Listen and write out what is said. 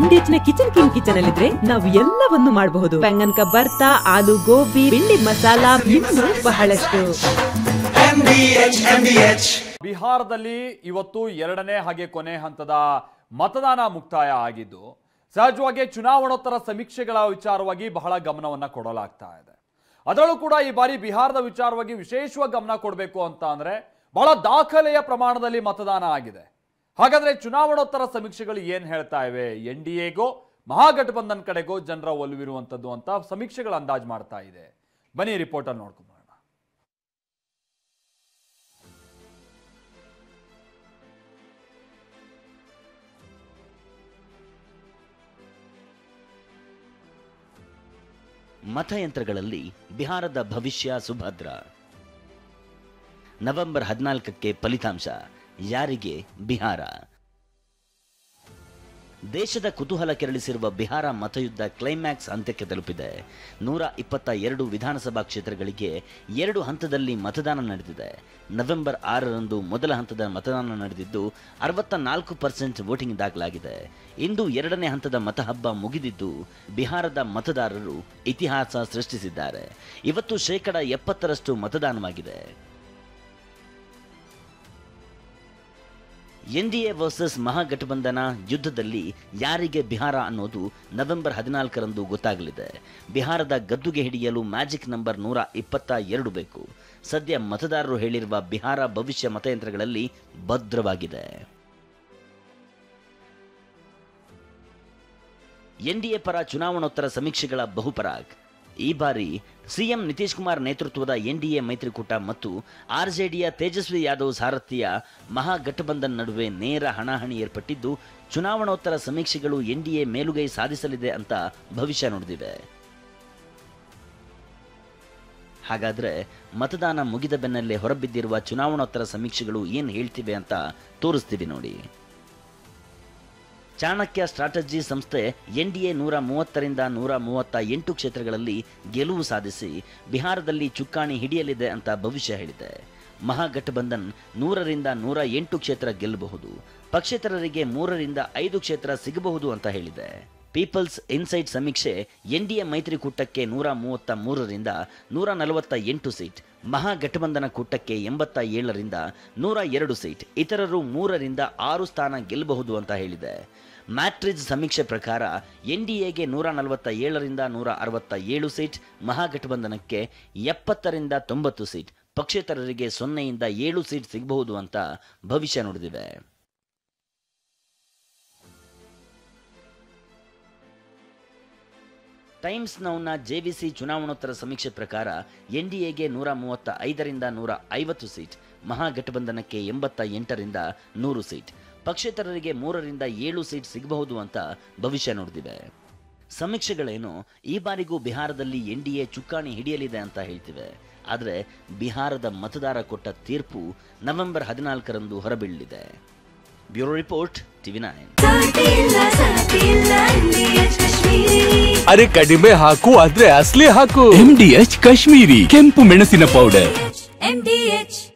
MDH ನ kitchen ಅಲ್ಲಿದ್ರೆ ನಾವು ಎಲ್ಲವನ್ನು ಮಾಡಬಹುದು. ಬೆಂಗನ್ ಕಾ ಬರ್ತಾ, ಆಲೂ ಗೋಬಿ, ಭಿಂಡಿ ಮಸಾಲಾ, ಇನ್ನೂ ಬಹಳಷ್ಟು. ಬಿಹಾರದಲ್ಲಿ ಇವತ್ತು ಎರಡನೇ ಹಾಗೆ ಕೊನೆ ಹಂತದ ಮತದಾನ ಮುಕ್ತಾಯ ಆಗಿದ್ದು, ಸಹಜವಾಗಿ ಚುನಾವಣೋತ್ತರ ಸಮೀಕ್ಷೆಗಳ ವಿಚಾರವಾಗಿ ಬಹಳ ಗಮನವನ್ನ ಕೊಡಲಾಗ್ತಾ ಇದೆ. ಅದರಲ್ಲೂ ಕೂಡ ಈ ಬಾರಿ ಬಿಹಾರದ ವಿಚಾರವಾಗಿ ವಿಶೇಷವಾಗಿ ಗಮನ ಕೊಡಬೇಕು ಅಂತ ಅಂದ್ರೆ ಬಹಳ ದಾಖಲೆಯ ಪ್ರಮಾಣದಲ್ಲಿ ಮತದಾನ ಆಗಿದೆ. ಹಾಗಾದ್ರೆ ಚುನಾವಣೋತ್ತರ ಸಮೀಕ್ಷೆಗಳು ಏನ್ ಹೇಳ್ತಾ ಇವೆ? NDAಗೋ ಮಹಾಗಠಬಂಧನ್ ಕಡೆಗೋ ಜನರ ಒಲವಿರುವಂತದ್ದು ಅಂತ ಸಮೀಕ್ಷೆಗಳು ಅಂದಾಜು ಮಾಡ್ತಾ ಇದೆ. ಬನ್ನಿ ರಿಪೋರ್ಟ್ ಅಲ್ಲಿ ನೋಡ್ಕೊಂಡು ಬರೋಣ. ಮತಯಂತ್ರಗಳಲ್ಲಿ ಬಿಹಾರದ ಭವಿಷ್ಯ ಸುಭದ್ರ. ನವೆಂಬರ್ 14ಕ್ಕೆ ಫಲಿತಾಂಶ. ಯಾರಿಗೆ? ಬಿಹಾರ. ದೇಶದ ಕುತೂಹಲ ಕೆರಳಿಸಿರುವ ಬಿಹಾರ ಮತಯುದ್ಧ ಕ್ಲೈಮ್ಯಾಕ್ಸ್ ಅಂತ್ಯಕ್ಕೆ ತಲುಪಿದೆ. 122 ವಿಧಾನಸಭಾ ಕ್ಷೇತ್ರಗಳಿಗೆ 2 ಹಂತದಲ್ಲಿ ಮತದಾನ ನಡೆದಿದೆ. ನವೆಂಬರ್ 6ರಂದು ಮೊದಲ ಹಂತದ ಮತದಾನ ನಡೆದಿದ್ದು 64% ವೋಟಿಂಗ್ ದಾಖಲಾಗಿದೆ. ಇಂದು ಎರಡನೇ ಹಂತದ ಮತಹಬ್ಬ ಮುಗಿದಿದ್ದು ಬಿಹಾರದ ಮತದಾರರು ಇತಿಹಾಸ ಸೃಷ್ಟಿಸಿದ್ದಾರೆ. ಇವತ್ತು 70% ಮತದಾನವಾಗಿದೆ. NDA ವರ್ಸಸ್ ಮಹಾಗಠಬಂಧನ ಯುದ್ಧದಲ್ಲಿ ಯಾರಿಗೆ ಬಿಹಾರ ಅನ್ನೋದು ನವೆಂಬರ್ 14ರಂದು ಗೊತ್ತಾಗಲಿದೆ. ಬಿಹಾರದ ಗದ್ದುಗೆ ಹಿಡಿಯಲು ಮ್ಯಾಜಿಕ್ ನಂಬರ್ 122 ಬೇಕು. ಸದ್ಯ ಮತದಾರರು ಹೇಳಿರುವ ಬಿಹಾರ ಭವಿಷ್ಯ ಮತಯಂತ್ರಗಳಲ್ಲಿ ಭದ್ರವಾಗಿದೆ. NDA ಪರ ಚುನಾವಣೋತ್ತರ ಸಮೀಕ್ಷೆಗಳ ಬಹುಪರಾಗ್. ಈ ಬಾರಿ ಸಿಎಂ ನಿತೀಶ್ ಕುಮಾರ್ ನೇತೃತ್ವದ NDA ಮೈತ್ರಿಕೂಟ ಮತ್ತು RJDಯ ತೇಜಸ್ವಿ ಯಾದವ್ ಸಾರಥ್ಯ ಮಹಾಗಠಬಂಧನ್ ನಡುವೆ ನೇರ ಹಣಾಹಣಿ ಏರ್ಪಟ್ಟಿದ್ದು, ಚುನಾವಣೋತ್ತರ ಸಮೀಕ್ಷೆಗಳು NDA ಮೇಲುಗೈ ಸಾಧಿಸಲಿದೆ ಅಂತ ಭವಿಷ್ಯ ನುಡಿದಿವೆ. ಹಾಗಾದ್ರೆ ಮತದಾನ ಮುಗಿದ ಬೆನ್ನಲ್ಲೇ ಹೊರಬಿದ್ದಿರುವ ಚುನಾವಣೋತ್ತರ ಸಮೀಕ್ಷೆಗಳು ಏನ್ ಹೇಳ್ತಿವೆ ಅಂತ ತೋರಿಸ್ತೀವಿ ನೋಡಿ. ಚಾಣಕ್ಯ ಸ್ಟ್ರಾಟಜಿ ಸಂಸ್ಥೆ NDA 130ರಿಂದ 138 ಕ್ಷೇತ್ರಗಳಲ್ಲಿ ಗೆಲುವು ಸಾಧಿಸಿ ಬಿಹಾರದಲ್ಲಿ ಚುಕ್ಕಾಣಿ ಹಿಡಿಯಲಿದೆ ಅಂತ ಭವಿಷ್ಯ ಹೇಳಿದೆ. ಮಹಾಗಠಬಂಧನ್ 100ರಿಂದ 108 ಕ್ಷೇತ್ರ ಗೆಲ್ಲಬಹುದು. ಪಕ್ಷೇತರರಿಗೆ 3ರಿಂದ 5 ಕ್ಷೇತ್ರ ಸಿಗಬಹುದು ಅಂತ ಹೇಳಿದೆ. ಪೀಪಲ್ಸ್ ಇನ್ಸೈಟ್ ಸಮೀಕ್ಷೆ NDA ಮೈತ್ರಿಕೂಟಕ್ಕೆ 133ರಿಂದ 148 ಸೀಟ್, ಮಹಾಗಠಬಂಧನ ಕೂಟಕ್ಕೆ 87ರಿಂದ 102 ಸೀಟ್, ಇತರರು 3ರಿಂದ 6 ಸ್ಥಾನ ಗೆಲ್ಲಬಹುದು ಅಂತ ಹೇಳಿದೆ. ಮ್ಯಾಟ್ರಿಜ್ ಸಮೀಕ್ಷೆ ಪ್ರಕಾರ NDAಗೆ 147ರಿಂದ 167 ಸೀಟ್, ಮಹಾಗಠಬಂಧನಕ್ಕೆ 70ರಿಂದ 90 ಸೀಟ್, ಪಕ್ಷೇತರರಿಗೆ 0ಯಿಂದ 7 ಸೀಟ್ ಸಿಗಬಹುದು ಅಂತ ಭವಿಷ್ಯ ನುಡಿದಿವೆ. ಟೈಮ್ಸ್ ನೌನ JVC ಚುನಾವಣೋತ್ತರ ಸಮೀಕ್ಷೆ ಪ್ರಕಾರ NDAಗೆ 135ರಿಂದ 150 ಸೀಟ್, ಮಹಾಗಠಬಂಧನಕ್ಕೆ 88ರಿಂದ 100 ಸೀಟ್, ಪಕ್ಷೇತರರಿಗೆ 3ರಿಂದ 7 ಸೀಟ್ ಸಿಗಬಹುದು ಅಂತ ಭವಿಷ್ಯ ನುಡಿದಿವೆ. ಸಮೀಕ್ಷೆಗಳೇನು ಈ ಬಾರಿಗೂ ಬಿಹಾರದಲ್ಲಿ NDA ಚುಕ್ಕಾಣಿ ಹಿಡಿಯಲಿದೆ ಅಂತ ಹೇಳ್ತಿವೆ. ಆದರೆ ಬಿಹಾರದ ಮತದಾರ ಕೊಟ್ಟ ತೀರ್ಪು ನವೆಂಬರ್ 14ರಂದು ಹೊರಬೀಳಲಿದೆ. Bureau report, TV9. ಅರೆ ಕಡಿಮೆ ಹಾಕು, ಆದ್ರೆ ಅಸಲಿ ಹಾಕು. MDH ಕಾಶ್ಮೀರಿ ಕೆಂಪು ಮೆಣಸಿನ ಪೌಡರ್.